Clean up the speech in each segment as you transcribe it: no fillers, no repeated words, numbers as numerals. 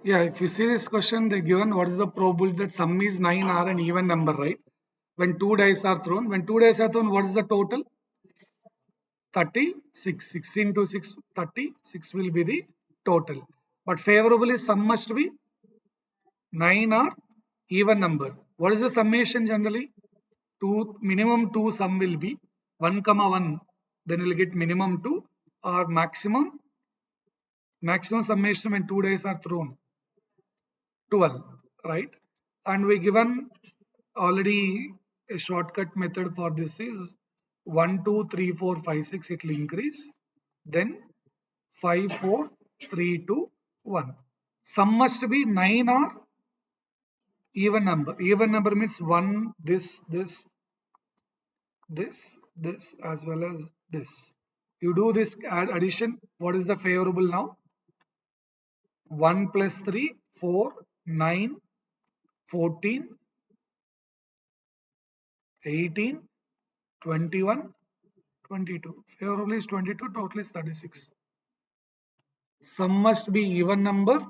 Yeah, if you see this question, they given what is the probability that sum is 9 are an even number, right? When two dice are thrown, what is the total? 36. 16 to 6, 36 will be the total. But favorably, sum must be 9 are even number. What is the summation generally? Two minimum two sum will be 1 comma 1. Then we'll get minimum 2 or maximum summation when two dice are thrown 12, right? And we given already a shortcut method for this is 1 2 3 4 5 6. It will increase, then 5 4 3 2 1. Sum must be 9 or even number. Even number means 1 this as well as this. You do this addition. What is the favorable now? 1 plus 3 4 9 14 18 21 22. Favorable is 22, total is 36. Sum must be even number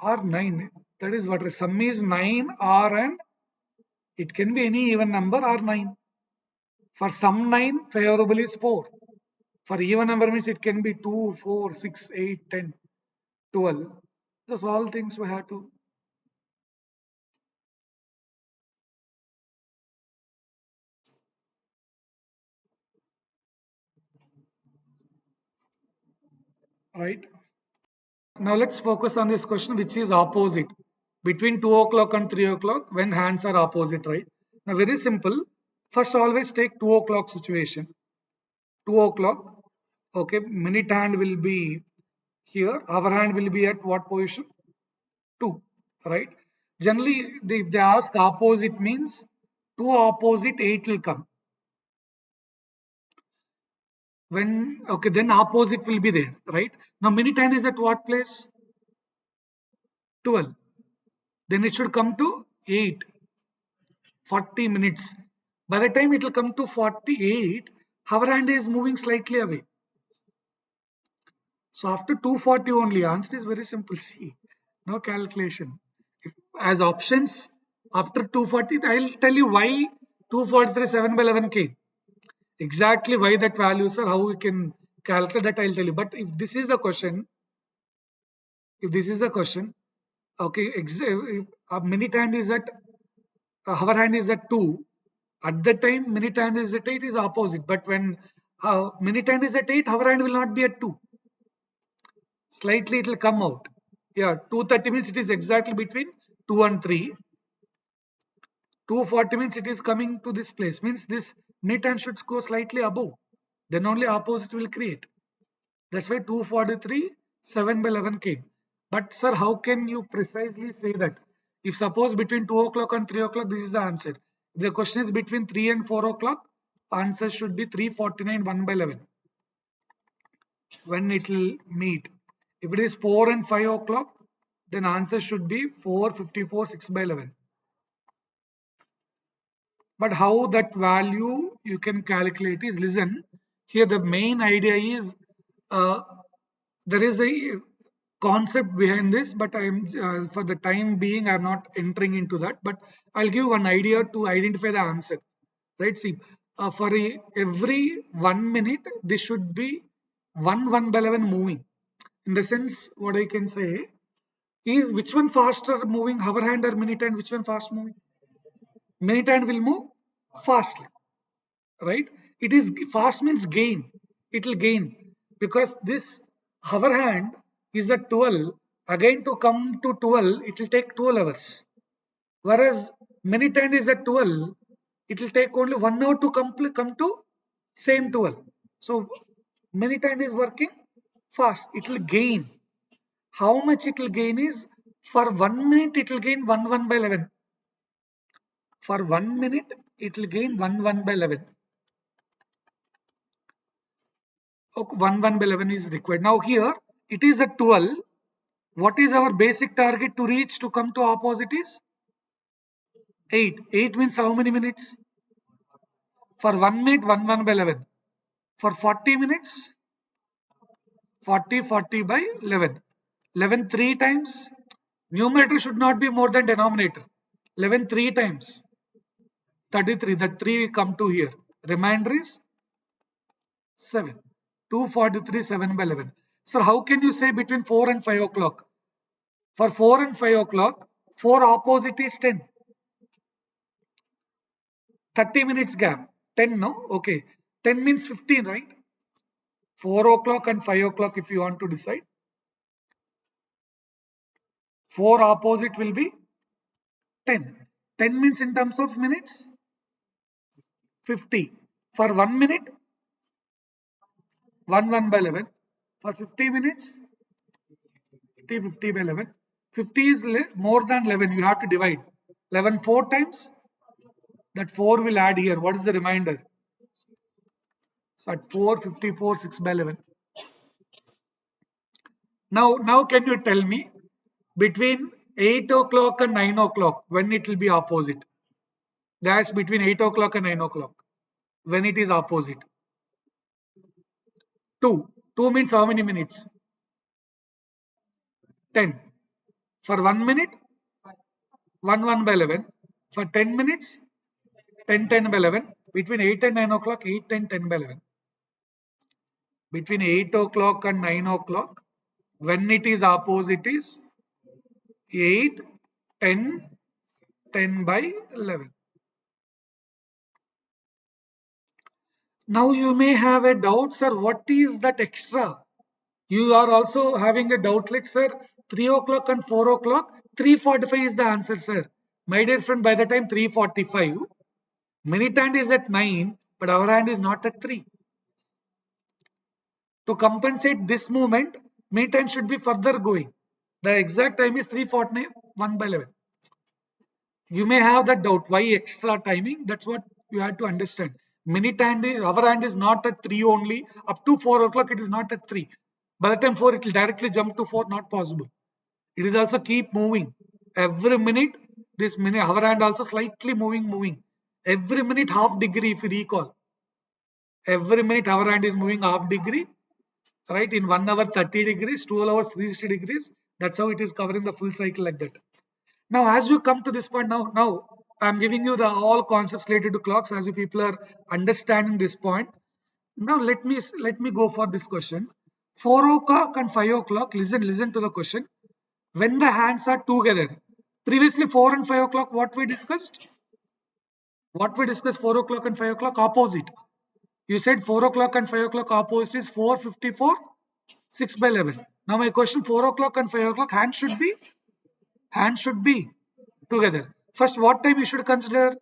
or 9. That is what sum is 9 or and it can be any even number or 9. For sum 9, favorable is 4. For even number means it can be 2, 4, 6, 8, 10, 12. Those all things we have to. Right. Now let's focus on this question which is opposite. Between 2 o'clock and 3 o'clock when hands are opposite, right? Now very simple. First always take 2 o'clock situation. 2 o'clock. Okay, minute hand will be here. Our hand will be at what position? 2, right? Generally, if they ask opposite means 2 opposite 8 will come. When, okay, then opposite will be there, right? Now minute hand is at what place? 12. Then it should come to 8, 40 minutes. By the time it will come to 48, our hand is moving slightly away. So after 240 only, answer is very simple. See, no calculation. If, as options, after 240, I'll tell you why 243 7 by 11 came. Exactly why that values are, how we can calculate that I'll tell you. But if this is the question, okay, if a minute hand is at, our hand is at 2, at that time minute hand is at 8 is opposite. But when minute hand is at 8, our hand will not be at 2. Slightly it will come out. Yeah, 230 means it is exactly between 2 and 3. 240 means it is coming to this place. Means this minute hand should go slightly above. Then only opposite will create. That's why 243 7 by 11 came. But sir, how can you precisely say that? If suppose between 2 o'clock and 3 o'clock, this is the answer. If the question is between 3 and 4 o'clock, answer should be 349 1 by 11. When it will meet. If it is 4 and 5 o'clock, then answer should be 454 6 by 11. But how that value you can calculate is, listen, here the main idea is uh, there is a concept behind this, but I am for the time being I am not entering into that. But I'll give one idea to identify the answer. Right? See, for every 1 minute, this should be 1 by 11 moving. In the sense, what I can say is which one faster moving, hover hand or minute hand? Which one fast moving? Minute hand will move fastly, right? It is fast means gain. It will gain because this hover hand is at 12. Again to come to 12, it will take 12 hours. Whereas minute hand is at 12, it will take only 1 hour to come to same 12. So minute hand is working fast. It will gain. How much it will gain is, for 1 minute it will gain 1 by 11. For 1 minute it will gain 1 by 11. Okay, 1 by 11 is required. Now here it is at 12. What is our basic target to reach to come to opposite is 8. 8 means how many minutes? For 1 minute, 1 by 11. For 40 minutes, 40 by 11. 11 three times. Numerator should not be more than denominator. 11 three times. 33. That 3 come to here. Remainder is 7. 243, 7 by 11. Sir, how can you say between 4 and 5 o'clock? For 4 and 5 o'clock, 4 opposite is 10. 30 minutes gap. 10, no? Okay. 10 means 15, right? 4 o'clock and 5 o'clock if you want to decide. 4 opposite will be 10. 10 means in terms of minutes, 50. For 1 minute, 1 by 11. For 50 minutes, 50 by 11. 50 is more than 11. You have to divide. 11 4 times. That 4 will add here. What is the remainder? So at 4, 54, 6 by 11. Now can you tell me between 8 o'clock and 9 o'clock when it will be opposite? That's between 8 o'clock and 9 o'clock when it is opposite. 2. 2 means how many minutes? 10. For 1 minute, 1 by 11. For 10 minutes, 10 by 11. Between 8 and 9 o'clock, 8 10 by 11. Between 8 o'clock and 9 o'clock, when it is opposite is 8 10 by 11. Now you may have a doubt, sir, what is that extra? You are also having a doubt like, sir, 3 o'clock and 4 o'clock, 3:45 is the answer, sir. My dear friend, by the time 3:45, minute hand is at 9, but our hand is not at 3. To compensate this movement, minute hand should be further going. The exact time is 3:49, 1 by 11. You may have that doubt. Why extra timing? That's what you have to understand. Minute hand, our hand is not at 3 only. Up to 4 o'clock, it is not at 3. By the time 4, it will directly jump to 4, not possible. It is also keep moving. Every minute, this minute, our hand also slightly moving. Every minute, half degree, if you recall. Every minute, our hand is moving half degree, right? In 1 hour, 30 degrees, 12 hours, 360 degrees. That's how it is covering the full cycle like that. Now, as you come to this point, now I'm giving you the all concepts related to clocks as you people are understanding this point. Now let me go for this question. 4 o'clock and 5 o'clock. Listen to the question. When the hands are together. Previously 4 and 5 o'clock, what we discussed? What we discussed 4 o'clock and 5 o'clock opposite. You said 4 o'clock and 5 o'clock opposite is 4:54, 6 by 11. Now my question 4 o'clock and 5 o'clock hand should be together. First, what time you should consider?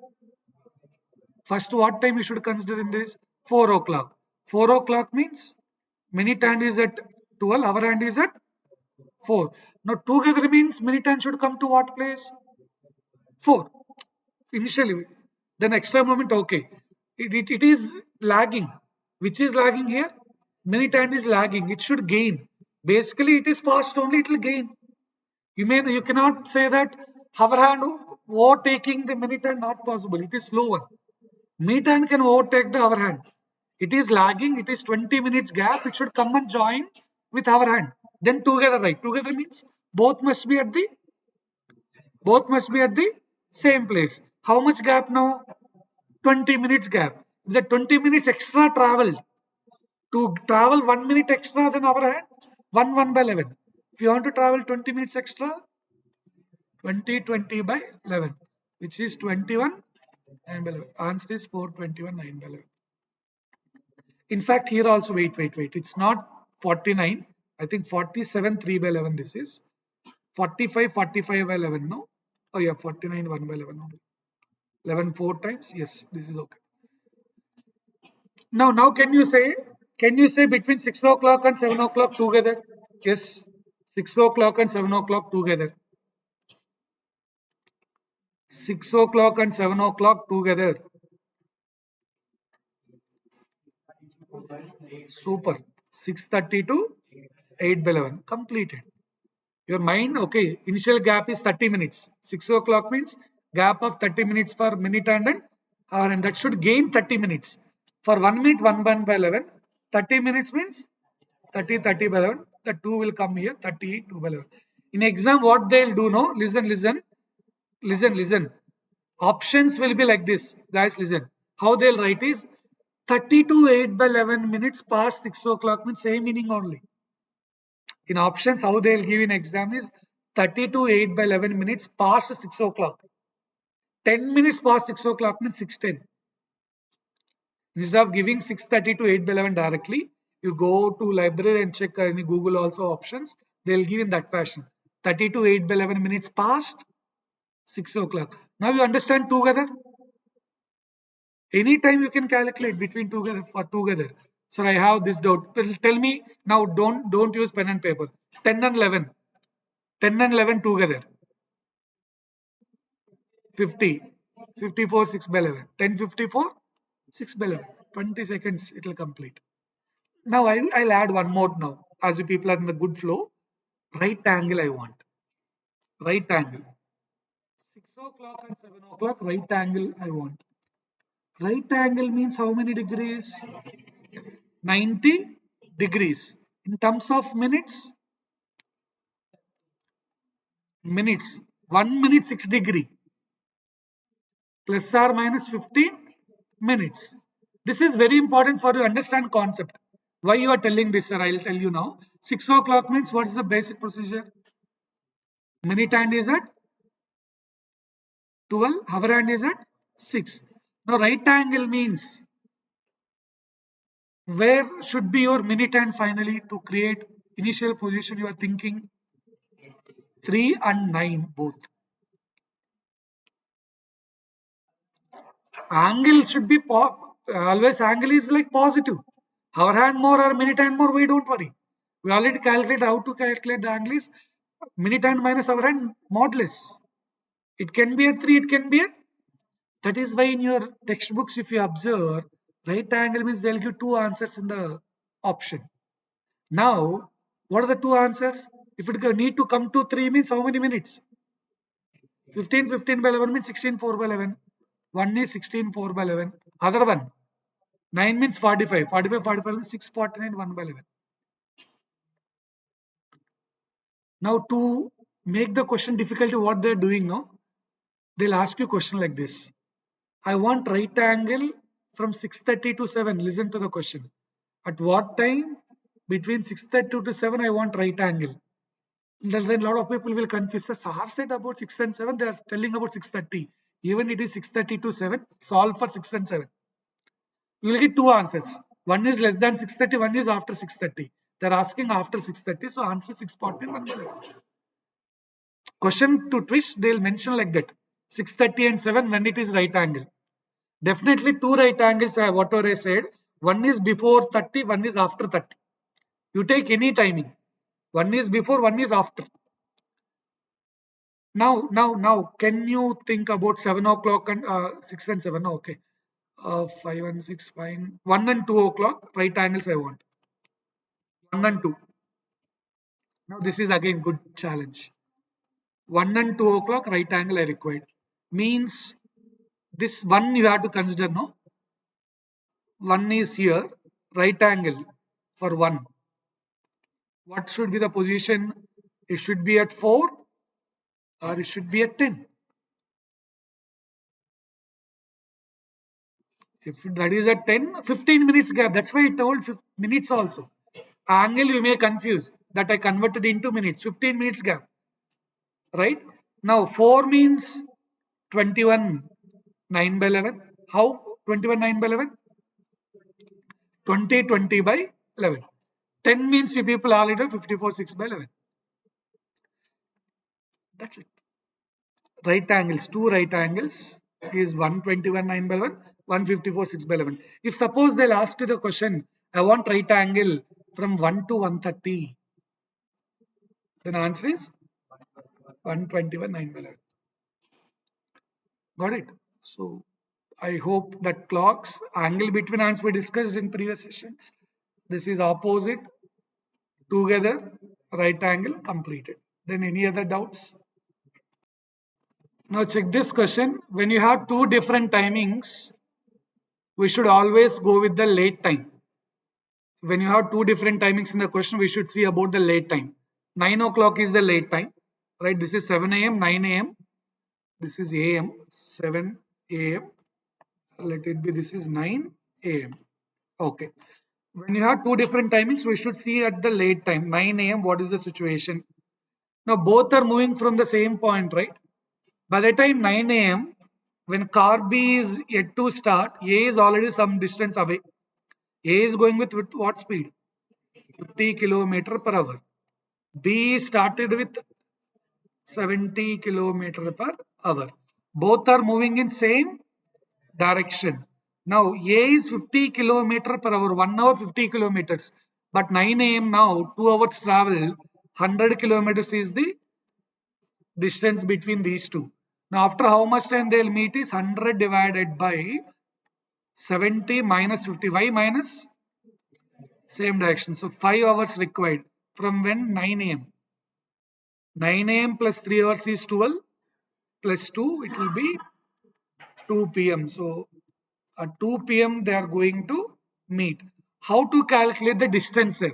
First, what time you should consider in this? 4 o'clock. 4 o'clock means minute hand is at 12, our hand is at 4. Now, together means minute hand should come to what place? 4. Initially. Then extra moment, okay. It is lagging. Which is lagging here? Minute hand is lagging. It should gain. Basically, it is fast only, it will gain. You cannot say that our hand overtaking the minute hand, not possible. It is slower. Minute hand can overtake the our hand. It is lagging. It is 20 minutes gap. It should come and join with our hand. Then together, right? Together means both must be at the same place. How much gap now? 20 minutes gap. The 20 minutes extra travel. To travel 1 minute extra than our hand, 1 by 11. If you want to travel 20 minutes extra, 20 by 11, which is 21 9 by 11. Answer is 421 9 by 11. In fact, here also, wait. It's not 49. I think 47 3 by 11 this is. 45 by 11, no? Oh yeah, 49 1 by 11. 11 4 times. Yes, this is okay. Now can you say between 6 o'clock and 7 o'clock together? Yes, 6 o'clock and 7 o'clock together. 6 o'clock and 7 o'clock together. Super. 6:30 to 8 by 11. Completed. Your mind, okay, initial gap is 30 minutes. 6 o'clock means gap of 30 minutes for minute hand and hour, and that should gain 30 minutes. For 1 minute, 1 by 11. 30 minutes means 30, 30 by 11. The 2 will come here, 30, 2 by 11. In exam, what they'll do, no? Listen. Options will be like this. Guys, listen. How they'll write is 30 to 8 by 11 minutes past 6 o'clock means same meaning only. In options, how they'll give in exam is 30 to 8 by 11 minutes past 6 o'clock. 10 minutes past 6 o'clock means 6:10. Instead of giving 6:30 to 8 by 11 directly, you go to library and check any Google also options. They'll give in that fashion. 30 to 8 by 11 minutes past 6 o'clock. Now you understand together? Anytime you can calculate between together for together. So I have this doubt. Tell me now, don't use pen and paper. 10 and 11. 10 and 11 together. 50. 54 6 by 11. 10:54 6 by 11. 20 seconds it will complete. Now I'll add one more now. As you people are in the good flow, right angle I want. Right angle. 6 o'clock and 7 o'clock, right angle I want. Right angle means how many degrees? 90 degrees. In terms of minutes. 1 minute 6 degree plus or minus 15 minutes. This is very important for you to understand concept. Why you are telling this, sir? I'll tell you now. 6 o'clock means what is the basic procedure? Minute hand is at 12, hour hand is at 6. Now right angle means where should be your minute hand finally to create initial position you are thinking 3 and 9 both. Angle should be always angle is like positive. Hour hand more or minute hand more, we don't worry. We already calculate how to calculate the angle is minute hand minus hour hand modulus. It can be at 3, it can be at. That is why in your textbooks, if you observe, right angle means they'll give two answers in the option. Now, what are the two answers? If it need to come to 3 means how many minutes? 15, 15 by 11 means 16, 4 by 11. One is 16, 4 by 11. Other one, 9 means 45. 45, 45 means 649, 1 by 11. Now, to make the question difficult, what they're doing now, they'll ask you a question like this. I want right angle from 6:30 to 7. Listen to the question. At what time between 6:30 to 7 I want right angle? Then a lot of people will confuse. Sahar said about 6 and 7. They are telling about 6:30. Even it is 6:30 to 7. Solve for 6 and 7. You will get two answers. One is less than 6:30. One is after 6:30. They are asking after 6:30. So answer 6:40. Question to twist. They will mention like that. 6:30 and 7 when it is right angle. Definitely two right angles, whatever I said. One is before 30, one is after 30. You take any timing. One is before, one is after. Now, can you think about 7 o'clock and 6 and 7? Okay. 5 and 6, fine. 1 and 2 o'clock, right angles I want. 1 and 2. Now, this is again good challenge. 1 and 2 o'clock, right angle I required. Means this one you have to consider, no? 1 is here, right angle for 1. What should be the position? It should be at 4 or it should be at 10. If that is at 10, 15 minutes gap. That's why I told minutes also. Angle you may confuse that I converted into minutes. 15 minutes gap. Right? Now 4 means 21 9 by 11. How 21 9 by 11? 20 20 by 11. 10 means you people already 54 6 by 11. That's it. Right angles, two right angles is 121 9 by 11, 154 6 by 11. If suppose they'll ask you the question, I want right angle from 1 to 130, then answer is 121 9 by 11. Got it? So I hope that clocks angle between hands we discussed in previous sessions. This is opposite together right angle completed. Then any other doubts? Now check this question. When you have two different timings, we should always go with the late time. when you have two different timings in the question, we should see about the late time. 9 o'clock is the late time, right? This is 7 a.m., 9 a.m. This is a.m., 7 a.m. Let it be, this is 9 a.m. Okay. When you have two different timings, we should see at the late time, 9 a.m., what is the situation? Now, both are moving from the same point, right? By the time 9 a.m., when car B is yet to start, A is already some distance away. A is going with what speed? 50 kilometer per hour. B started with 70 kilometer per hour. Both are moving in same direction. Now A is 50 kilometer per hour, 1 hour 50 kilometers. But 9 a.m. now, 2 hours travel, 100 kilometers is the distance between these two. Now after how much time they'll meet is 100 divided by 70 minus 50. Why minus? Same direction. So 5 hours required. From when? 9 a.m. 9 a.m. plus 3 hours is 12 plus 2, it will be 2 p.m. So at 2 p.m. they are going to meet. How to calculate the distance, sir?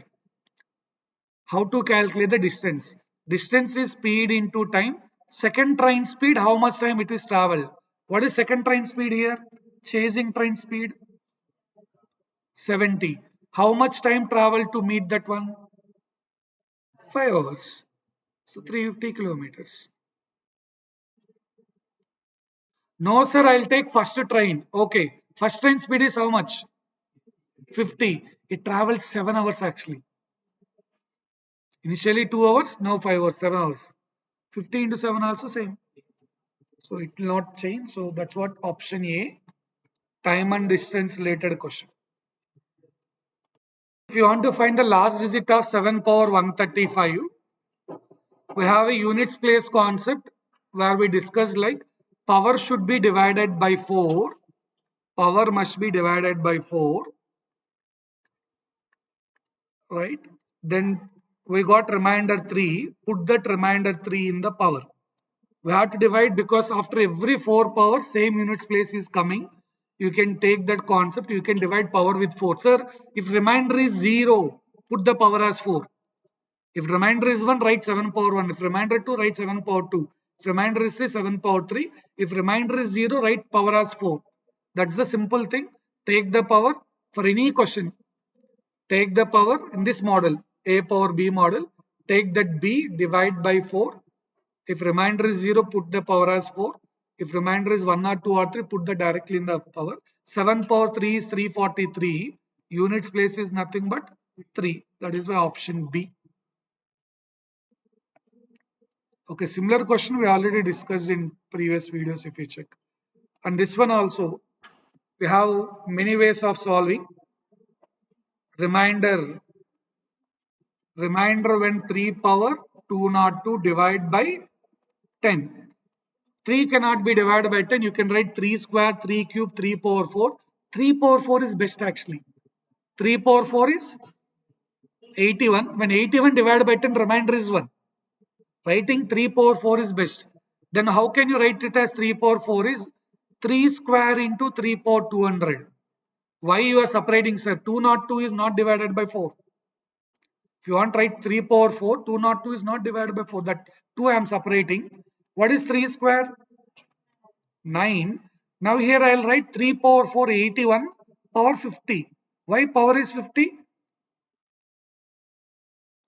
How to calculate the distance? Distance is speed into time. Second train speed, how much time it is traveled? What is second train speed here? Chasing train speed 70. How much time travel to meet that one? 5 hours. So 350 kilometers. No, sir, I'll take first train. Okay. First train speed is how much? 50. It travels 7 hours actually. Initially 2 hours, now 5 hours, 7 hours. 50 into 7 also same. So it will not change. So that's what option A, time and distance related question. If you want to find the last digit of 7 power 135, we have a units place concept where we discussed like power should be divided by 4. Power must be divided by 4, right? Then we got remainder 3. Put that remainder 3 in the power. We have to divide because after every 4 power, same units place is coming. You can take that concept. You can divide power with 4. Sir, if remainder is 0, put the power as 4. If remainder is 1, write 7 power 1. If remainder 2, write 7 power 2. If remainder is 3, 7 power 3. If remainder is 0, write power as 4. That's the simple thing. Take the power for any question. Take the power in this model, A power B model. Take that B, divide by 4. If remainder is 0, put the power as 4. If remainder is 1 or 2 or 3, put the directly in the power. 7 power 3 is 343. Units place is nothing but 3. That is why option B. Okay, similar question we already discussed in previous videos if you check. And this one also, we have many ways of solving. Reminder, when 3 power 202 divide by 10. 3 cannot be divided by 10. You can write 3 square, 3 cube, 3 power 4. 3 power 4 is best actually. 3 power 4 is 81. When 81 divided by 10, remainder is 1. Writing 3 power 4 is best. Then how can you write it as 3 power 4 is 3 square into 3 power 200. Why you are separating, sir? 202 is not divided by 4. If you want to write 3 power 4, 202 is not divided by 4. That 2 I am separating. What is 3 square? 9. Now here I will write 3 power 4, 81 power 50. Why power is 50?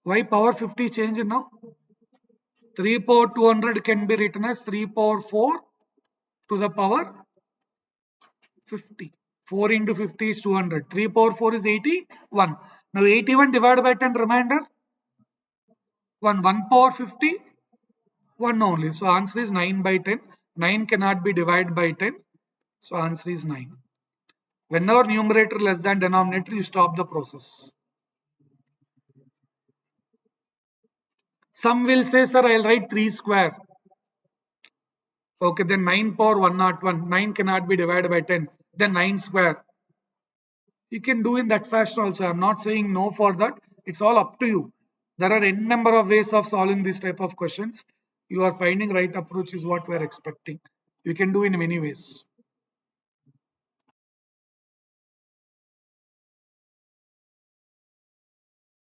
Why power 50 change now? 3 power 200 can be written as 3 power 4 to the power 50. 4 into 50 is 200. 3 power 4 is 81. Now 81 divided by 10 remainder 1. 1 power 50, 1 only. So answer is 9 by 10. 9 cannot be divided by 10. So answer is 9. Whenever numerator less than denominator, you stop the process. Some will say, sir, I'll write 3 square. Okay, then 9 power 101. 9 cannot be divided by 10. Then 9 square. You can do in that fashion also. I'm not saying no for that. It's all up to you. There are n number of ways of solving this type of questions. You are finding right approach is what we are expecting. You can do in many ways.